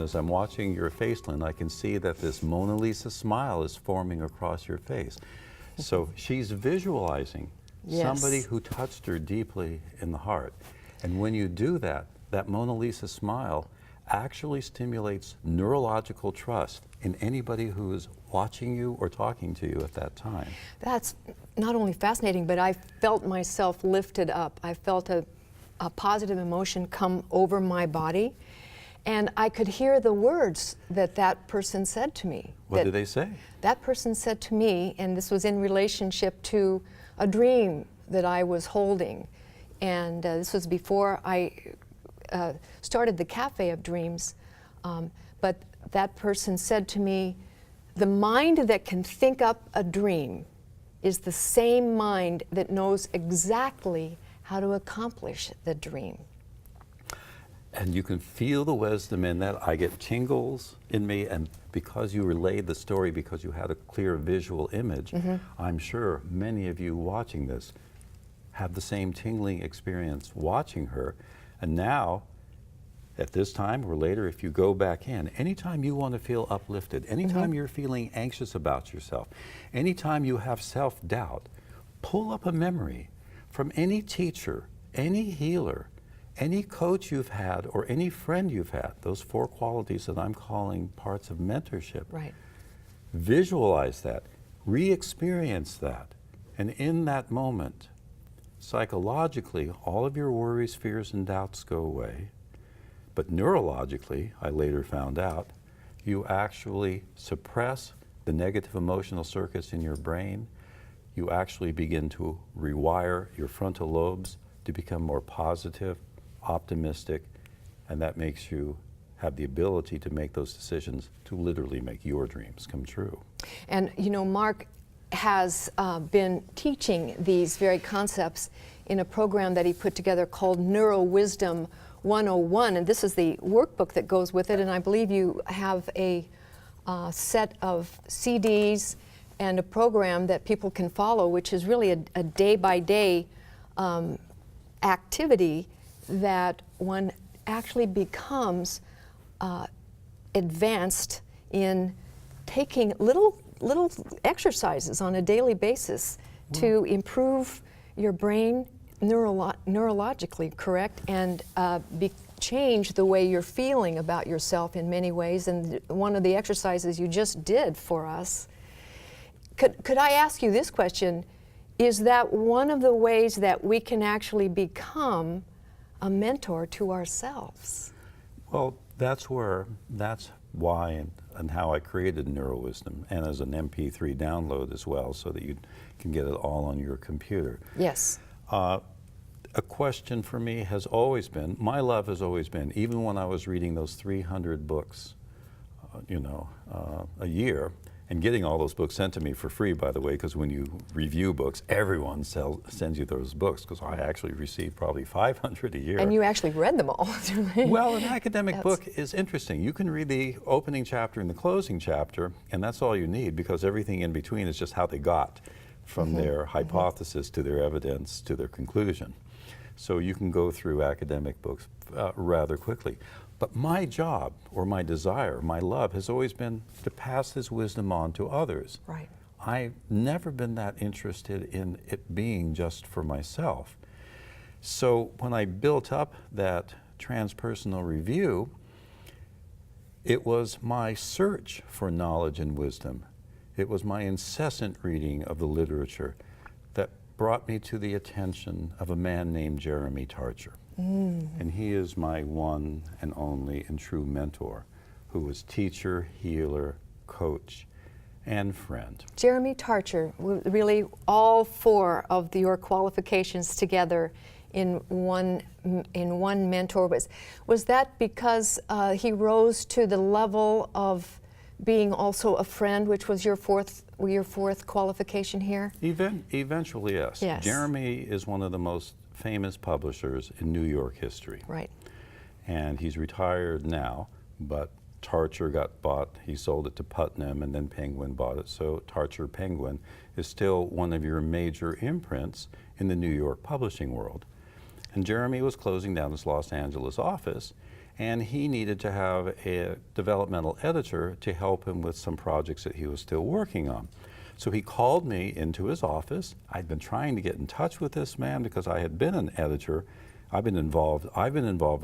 as I'm watching your face, Lynn, I can see that this Mona Lisa smile is forming across your face. So she's visualizing somebody who touched her deeply in the heart. And when you do that, that Mona Lisa smile actually stimulates neurological trust in anybody who is watching you or talking to you at that time. That's not only fascinating, but I felt myself lifted up. I felt a positive emotion come over my body, and I could hear the words that that person said to me. What did they say? That person said to me, and this was in relationship to a dream that I was holding, and this was before I started the Cafe of Dreams, but that person said to me, the mind that can think up a dream is the same mind that knows exactly how to accomplish the dream. And you can feel the wisdom in that. I get tingles in me, and because you relayed the story, because you had a clear visual image, I'm sure many of you watching this have the same tingling experience watching her. And now, at this time or later, if you go back in, anytime you want to feel uplifted, anytime you're feeling anxious about yourself, anytime you have self-doubt, pull up a memory from any teacher, any healer, any coach you've had, or any friend you've had, those 4 qualities that I'm calling parts of mentorship. Right. Visualize that, re-experience that, and in that moment, psychologically, all of your worries, fears, and doubts go away. But neurologically, I later found out, you actually suppress the negative emotional circuits in your brain. You actually begin to rewire your frontal lobes to become more positive, optimistic, and that makes you have the ability to make those decisions to literally make your dreams come true. And you know, Mark has been teaching these very concepts in a program that he put together called Neuro Wisdom 101, and this is the workbook that goes with it, and I believe you have a set of CDs and a program that people can follow, which is really a day-by-day activity that one actually becomes advanced in taking little exercises on a daily basis to improve your brain neurologically, correct, and change the way you're feeling about yourself in many ways. And one of the exercises you just did for us, could I ask you this question? Is that one of the ways that we can actually become a mentor to ourselves? Well, that's why and how I created NeuroWisdom, and as an MP3 download as well, so that you can get it all on your computer. Yes. A question for me has always been, my love has always been, even when I was reading those 300 books, a year, and getting all those books sent to me for free, by the way, because when you review books, everyone sends you those books, because I actually received probably 500 a year. And you actually read them all. Well, an academic book is interesting. You can read the opening chapter and the closing chapter, and that's all you need, because everything in between is just how they got from their hypothesis to their evidence to their conclusion. So you can go through academic books rather quickly. But my job, or my desire, my love, has always been to pass this wisdom on to others. Right. I've never been that interested in it being just for myself. So when I built up that transpersonal review, it was my search for knowledge and wisdom. It was my incessant reading of the literature that brought me to the attention of a man named Jeremy Tarcher. And he is my one and only and true mentor, who was teacher, healer, coach, and friend. Jeremy Tarcher, really all 4 of your qualifications together in one mentor. Was that because he rose to the level of being also a friend, which was your fourth qualification here? Eventually, yes. Yes. Jeremy is one of the most famous publishers in New York history. Right. And he's retired now, but Tarcher got bought. He sold it to Putnam, and then Penguin bought it. So Tarcher Penguin is still one of your major imprints in the New York publishing world. And Jeremy was closing down his Los Angeles office, and he needed to have a developmental editor to help him with some projects that he was still working on. So he called me into his office. I'd been trying to get in touch with this man because I had been an editor. I've been involved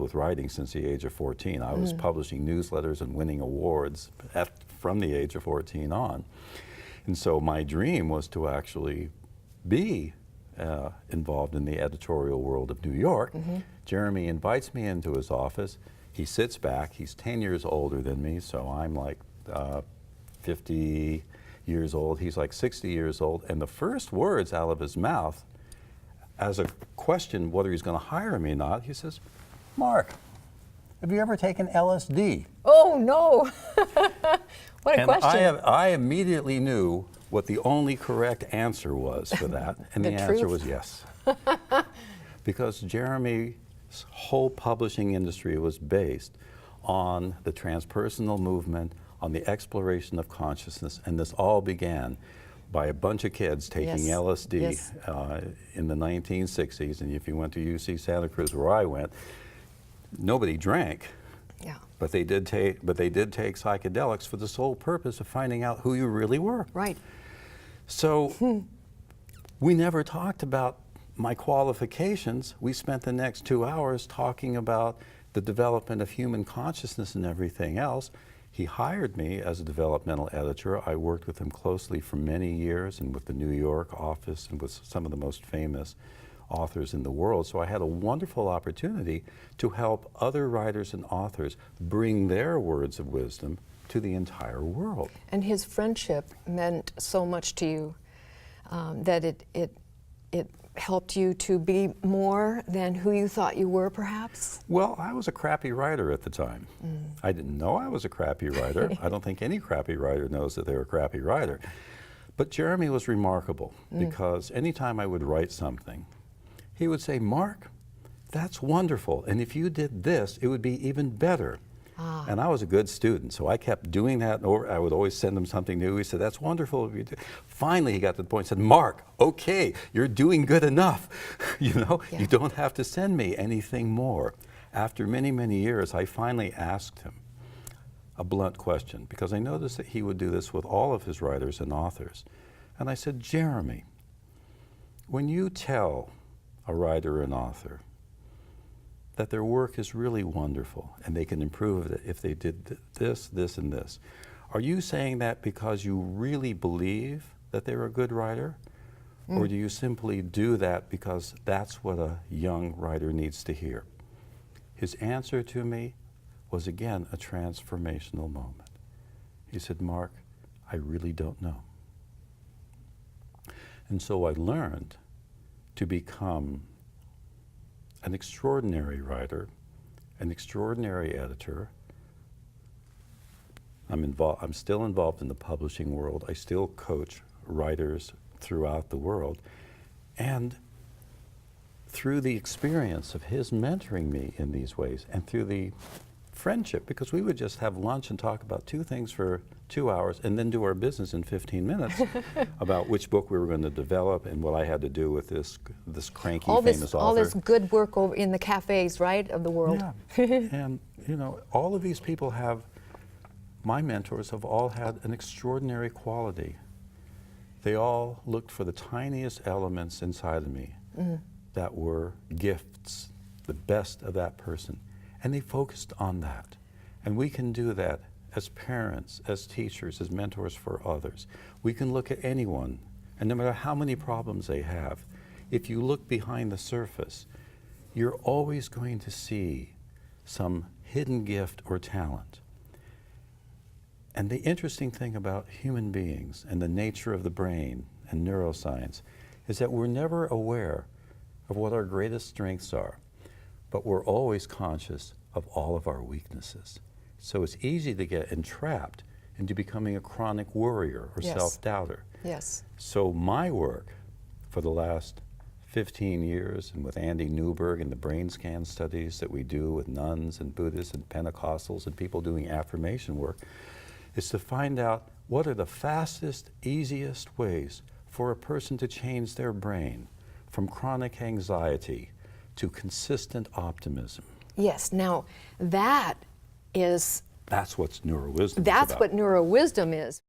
with writing since the age of 14. I was publishing newsletters and winning awards from the age of 14 on. And so my dream was to actually be involved in the editorial world of New York. Jeremy invites me into his office. He sits back. He's 10 years older than me, so I'm like 50 years old. He's like 60 years old. And the first words out of his mouth, as a question whether he's going to hire me or not, he says, "Mark, have you ever taken LSD?" Oh, no. What a question. I immediately knew what the only correct answer was for that, and the answer truth? was yes. Because Jeremy's whole publishing industry was based on the transpersonal movement, on the exploration of consciousness, and this all began by a bunch of kids taking Yes. LSD Yes. in the 1960s, and if you went to UC Santa Cruz where I went, nobody drank. Yeah. But they did take psychedelics for the sole purpose of finding out who you really were. Right. So we never talked about my qualifications. We spent the next 2 hours talking about the development of human consciousness and everything else. He hired me as a developmental editor. I worked with him closely for many years and with the New York office and with some of the most famous authors in the world. So I had a wonderful opportunity to help other writers and authors bring their words of wisdom to the entire world. And his friendship meant so much to you that it helped you to be more than who you thought you were, perhaps? Well, I was a crappy writer at the time. I didn't know I was a crappy writer. I don't think any crappy writer knows that they're a crappy writer. But Jeremy was remarkable because anytime I would write something, he would say, "Mark, that's wonderful, and if you did this, it would be even better." And I was a good student, so I kept doing that, or I would always send him something new. He said, "That's wonderful." Finally, he got to the point and said, "Mark, okay, you're doing good enough. You know, Yeah. you don't have to send me anything more." After many, many years, I finally asked him a blunt question, because I noticed that he would do this with all of his writers and authors. And I said, "Jeremy, when you tell a writer or an author that their work is really wonderful and they can improve it if they did this, this, and this, are you saying that because you really believe that they're a good writer? Or do you simply do that because that's what a young writer needs to hear?" His answer to me was again a transformational moment. He said, "Mark, I really don't know." And so I learned to become an extraordinary writer, an extraordinary editor. I'm still involved in the publishing world. I still coach writers throughout the world. And through the experience of his mentoring me in these ways, and through the friendship, because we would just have lunch and talk about two things for 2 hours and then do our business in 15 minutes about which book we were going to develop and what I had to do with this cranky famous author. All this good work over in the cafes, right, of the world. Yeah. And, you know, all of these people my mentors have all had an extraordinary quality. They all looked for the tiniest elements inside of me that were gifts, the best of that person. And they focused on that. And we can do that as parents, as teachers, as mentors for others. We can look at anyone, and no matter how many problems they have, if you look behind the surface, you're always going to see some hidden gift or talent. And the interesting thing about human beings and the nature of the brain and neuroscience is that we're never aware of what our greatest strengths are, but we're always conscious of all of our weaknesses. So it's easy to get entrapped into becoming a chronic worrier or Yes. self-doubter. Yes. So my work for the last 15 years, and with Andy Newberg and the brain scan studies that we do with nuns and Buddhists and Pentecostals and people doing affirmation work, is to find out what are the fastest, easiest ways for a person to change their brain from chronic anxiety to consistent optimism. Yes. Now, that is That's what neurowisdom is that's about. what neurowisdom is.